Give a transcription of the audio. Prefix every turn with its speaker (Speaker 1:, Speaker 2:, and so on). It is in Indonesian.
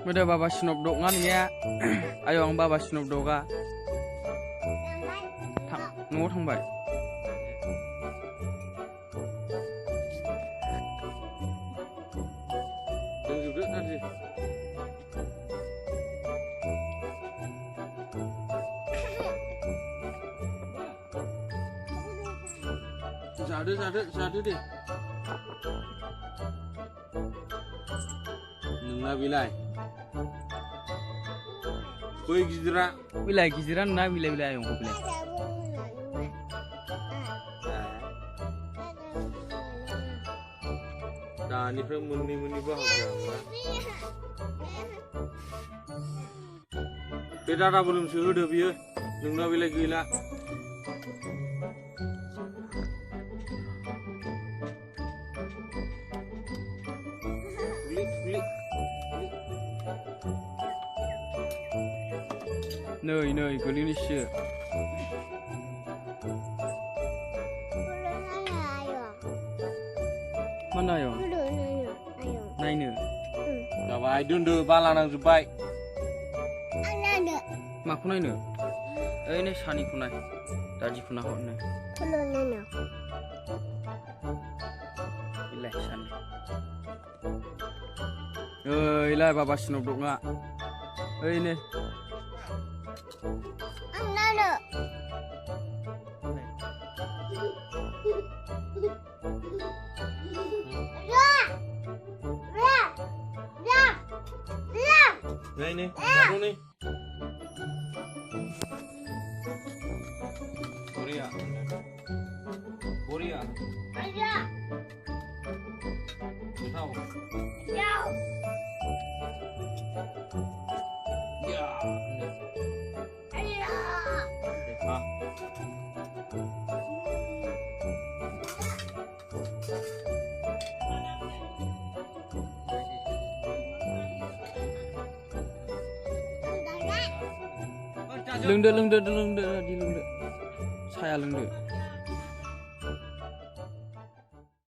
Speaker 1: Udah Baba Sinop dongan ya. Ayo ang Baba Sinop doga. Nunggu थांबाय. Duduk tadi. Sadu deh. Nunggu bilai. Koi gijra. Bilai gijra na bilai yang kau bilai. Nah, ini pun muni bahagia. Beda tak belum suruh dah biar. Nunggu bilai gila. Nơi Gwlwi ni sih. Mana yo? Nailangdw. Gawai dundu balanang zubai. Maku nailangdw. Ini sani kunai. Tadi kunai hot nai. Ilai sani. Ilai Baba Sinop dok ngak. Ini. Nah ini, baru nih. Korea. Aja. Tahu. Ya. Ya. Ayo. Ah. Lengde di lengde. Saya lengde.